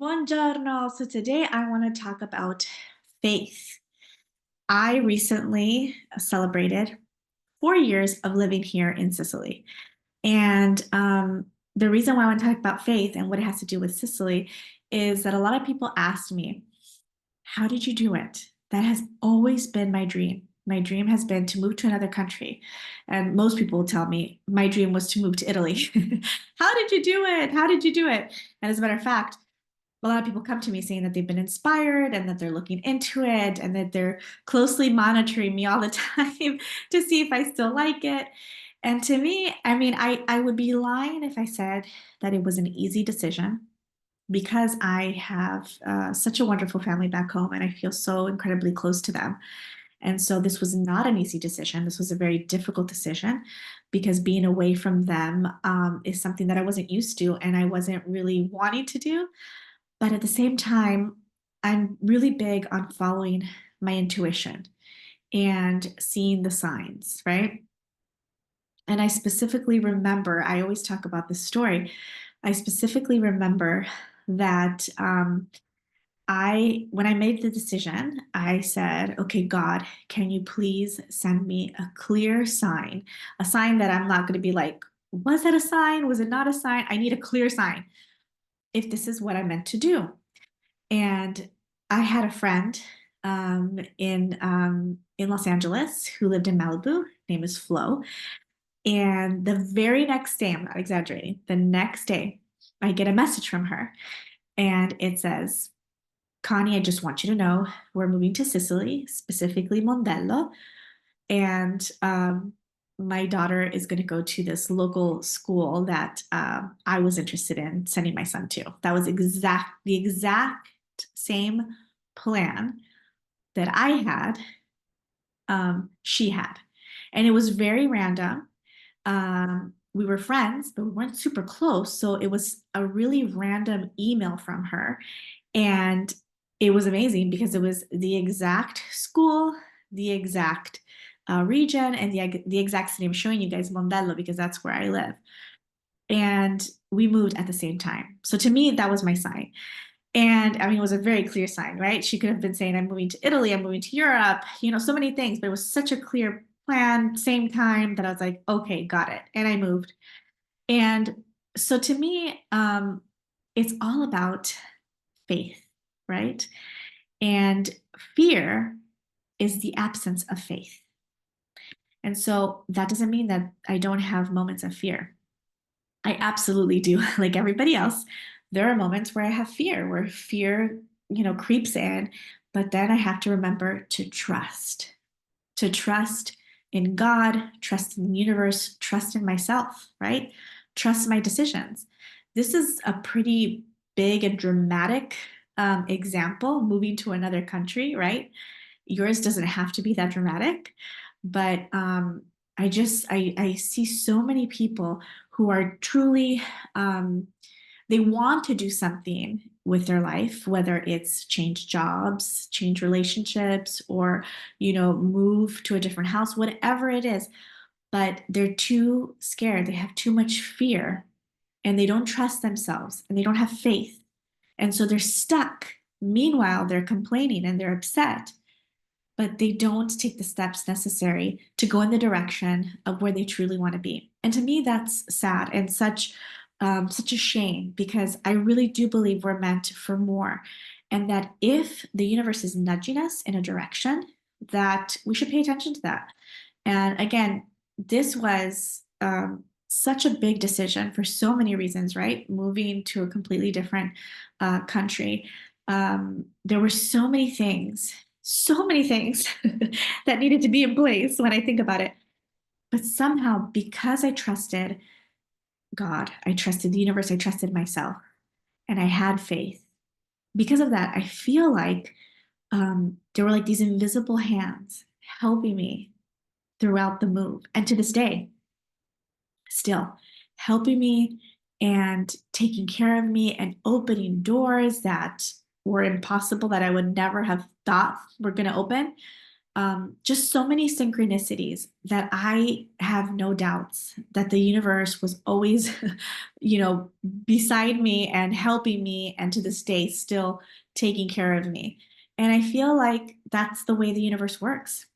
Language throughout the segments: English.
Buongiorno. So today I want to talk about faith. I recently celebrated 4 years of living here in Sicily. And the reason why I want to talk about faith and what it has to do with Sicily is that a lot of people asked me, how did you do it? That has always been my dream. My dream has been to move to another country. And most people will tell me my dream was to move to Italy. How did you do it? How did you do it? And as a matter of fact, a lot of people come to me saying that they've been inspired and that they're looking into it and that they're closely monitoring me all the time to see if I still like it. And to me, I mean, I would be lying if I said that it was an easy decision because I have such a wonderful family back home and I feel so incredibly close to them. And so this was not an easy decision. This was a very difficult decision because being away from them is something that I wasn't used to and I wasn't really wanting to do. But at the same time, I'm really big on following my intuition and seeing the signs, right? And I specifically remember, I always talk about this story. I specifically remember that when I made the decision, I said, okay, God, can you please send me a clear sign, a sign that I'm not going to be like, was that a sign? Was it not a sign? I need a clear sign if this is what I meant to do. And I had a friend in Los Angeles who lived in Malibu. Her name is Flo. And the very next day, I'm not exaggerating, the next day, I get a message from her, and it says, "Connie, I just want you to know we're moving to Sicily, specifically Mondello, and my daughter is going to go to this local school that I was interested in sending my son to." That was the exact same plan that I had, she had. And it was very random. We were friends, but we weren't super close. So it was a really random email from her. And it was amazing because it was the exact school, the exact region, and the exact city. I'm showing you guys Mondello because that's where I live. And we moved at the same time. So to me, that was my sign. And I mean, it was a very clear sign, right? She could have been saying, I'm moving to Italy, I'm moving to Europe, so many things, but it was such a clear plan, same time that I was like, okay, got it. And I moved. And so to me, it's all about faith, right? And fear is the absence of faith. And so that doesn't mean that I don't have moments of fear. I absolutely do. Like everybody else, there are moments where I have fear, where fear, creeps in, but then I have to remember to trust in God, trust in the universe, trust in myself, right? Trust my decisions. This is a pretty big and dramatic example, moving to another country, right? Yours doesn't have to be that dramatic, but I see so many people who are truly they want to do something with their life, whether it's change jobs, change relationships, or move to a different house, whatever it is, but they're too scared. They have too much fear and they don't trust themselves and they don't have faith. And so they're stuck. Meanwhile, they're complaining and they're upset, but they don't take the steps necessary to go in the direction of where they truly want to be. And to me, that's sad and such a shame because I really do believe we're meant for more, and that if the universe is nudging us in a direction, that we should pay attention to that. And again, this was such a big decision for so many reasons, right? Moving to a completely different country. There were so many things that needed to be in place when I think about it. But somehow, because I trusted God, I trusted the universe, I trusted myself, and I had faith. Because of that, I feel like there were like these invisible hands helping me throughout the move. And to this day, still helping me and taking care of me and opening doors that were impossible, that I would never have thought were going to open. just so many synchronicities that I have no doubts that the universe was always, you know, beside me and helping me, and to this day, still taking care of me. And I feel like that's the way the universe works.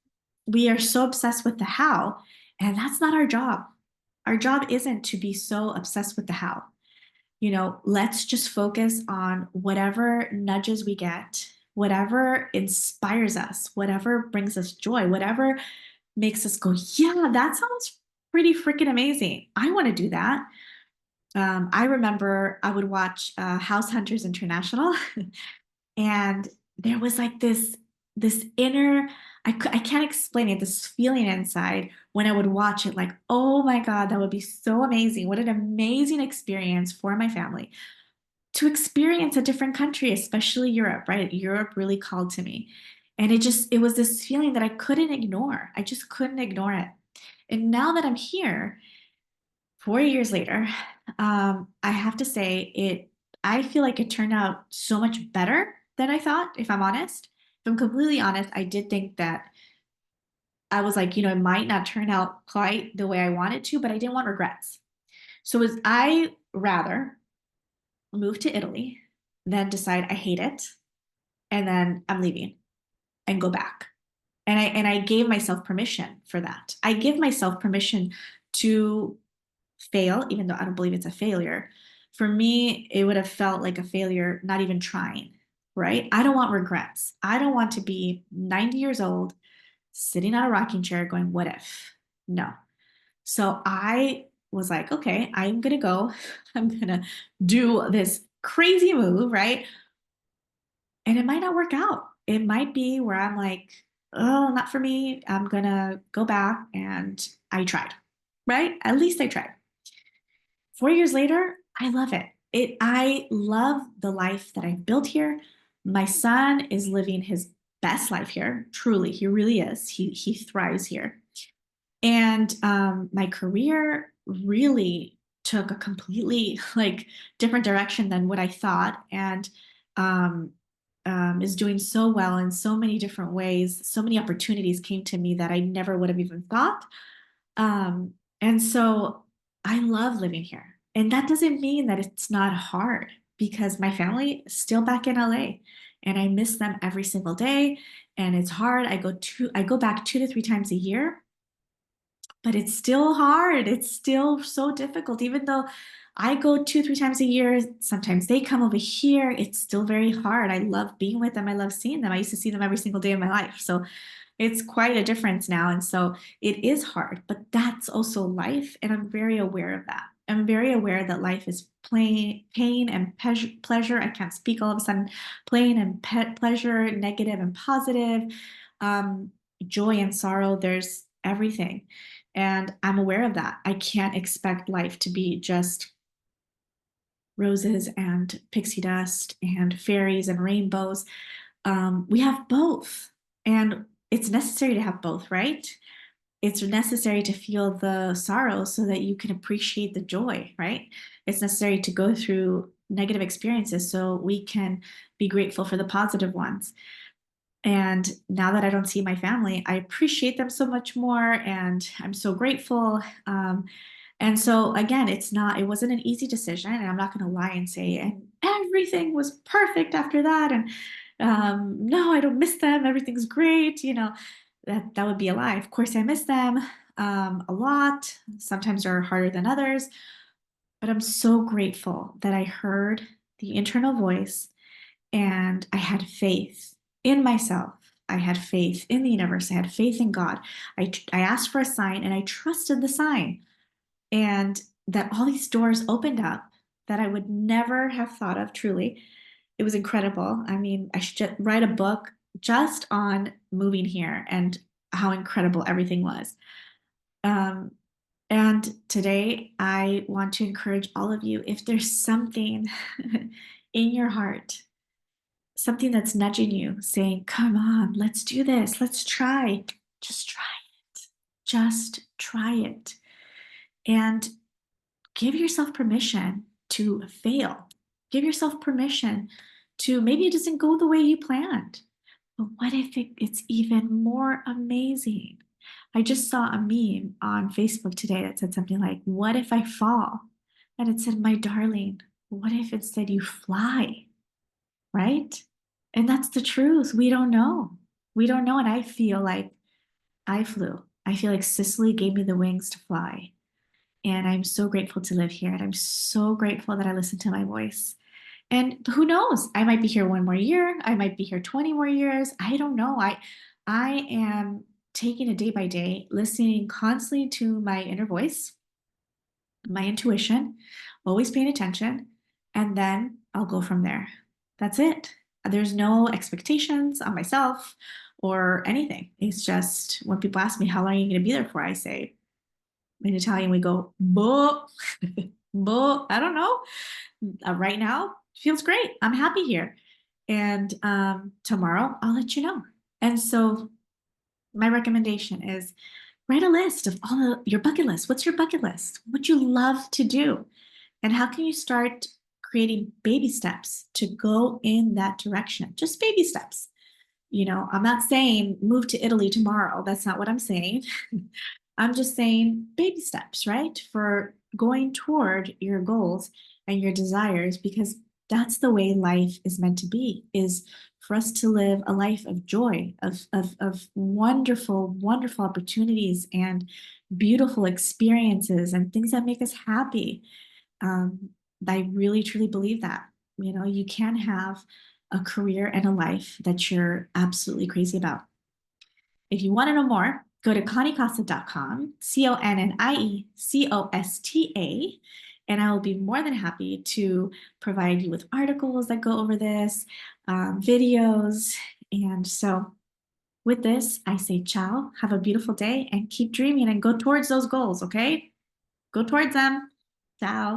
We are so obsessed with the how, and that's not our job. Our job isn't to be so obsessed with the how. Let's just focus on whatever nudges we get, whatever inspires us, whatever brings us joy, whatever makes us go, yeah, that sounds pretty freaking amazing. I want to do that. I remember I would watch House Hunters International, and there was like this inner, I can't explain it, this feeling inside when I would watch it, like, oh my God, that would be so amazing. What an amazing experience for my family to experience a different country, especially Europe, right? Europe really called to me. And it was this feeling that I couldn't ignore. I just couldn't ignore it. And now that I'm here, 4 years later, I have to say I feel like it turned out so much better than I thought, if I'm honest. If I'm completely honest, I did think that I was like, it might not turn out quite the way I wanted to, but I didn't want regrets. So was I rather move to Italy than decide I hate it and then I'm leaving and go back. And I gave myself permission for that. I give myself permission to fail, even though I don't believe it's a failure. For me, it would have felt like a failure not even trying, right? I don't want regrets. I don't want to be 90 years old, sitting on a rocking chair going, what if? No. So I was like, okay, I'm going to go. I'm going to do this crazy move, right? And it might not work out. It might be where I'm like, oh, not for me. I'm going to go back, and I tried, right? At least I tried. 4 years later, I love it. I love the life that I've built here. My son is living his best life here. Truly, he really is. He thrives here. And my career really took a completely like different direction than what I thought, and um, is doing so well in so many different ways. So many opportunities came to me that I never would have even thought. And so I love living here. And that doesn't mean that it's not hard, because my family is still back in LA and I miss them every single day. And it's hard. I go back 2 to 3 times a year, but it's still hard. It's still so difficult. Even though I go 2, 3 times a year, sometimes they come over here. It's still very hard. I love being with them. I love seeing them. I used to see them every single day of my life. So it's quite a difference now. And so it is hard, but that's also life. And I'm very aware of that. I'm very aware that life is pain and pleasure. I can't speak all of a sudden. Pain and pleasure, negative and positive, um, joy and sorrow. There's everything. And I'm aware of that. I can't expect life to be just roses and pixie dust and fairies and rainbows. We have both. And it's necessary to have both, right? It's necessary to feel the sorrow so that you can appreciate the joy, right? It's necessary to go through negative experiences so we can be grateful for the positive ones. And now that I don't see my family, I appreciate them so much more, and I'm so grateful. And so again, it wasn't an easy decision, and I'm not going to lie and say, and everything was perfect after that. And no, I don't miss them. Everything's great. That would be a lie. Of course, I miss them a lot. Sometimes they're harder than others, but I'm so grateful that I heard the internal voice and I had faith in myself. I had faith in the universe. I had faith in God. I asked for a sign and I trusted the sign, and that all these doors opened up that I would never have thought of. Truly, it was incredible. I mean, I should just write a book just on moving here and how incredible everything was. Um, and today, I want to encourage all of you, if there's something in your heart, something that's nudging you, saying, come on, let's do this, let's try, just try it. Just try it. And give yourself permission to fail. Give yourself permission to maybe it doesn't go the way you planned, But what if it's even more amazing? I just saw a meme on Facebook today that said something like, "What if I fall?" And it said, "My darling, what if instead you fly?" Right? And that's the truth. We don't know. We don't know. And I feel like I flew. I feel like Sicily gave me the wings to fly. And I'm so grateful to live here. And I'm so grateful that I listened to my voice. And who knows? I might be here one more year. I might be here 20 more years. I don't know. I am taking it day by day, listening constantly to my inner voice, my intuition, always paying attention, and then I'll go from there. That's it. There's no expectations on myself or anything. It's just when people ask me, how long are you going to be there for? I say, in Italian, we go, boh, boh, I don't know. Right now, feels great. I'm happy here. And tomorrow, I'll let you know. And so, my recommendation is write a list of your bucket list. What's your bucket list? What you love to do? And how can you start creating baby steps to go in that direction? Just baby steps. I'm not saying move to Italy tomorrow. That's not what I'm saying. I'm just saying baby steps, right? For going toward your goals and your desires, because that's the way life is meant to be, is for us to live a life of joy, of wonderful, wonderful opportunities and beautiful experiences and things that make us happy. Um, I really truly believe that. You can have a career and a life that you're absolutely crazy about. If you want to know more, go to conniecosta.com, ConnieCosta, and I will be more than happy to provide you with articles that go over this, videos. And so, with this, I say ciao, have a beautiful day, and keep dreaming and go towards those goals, okay? Go towards them. Ciao.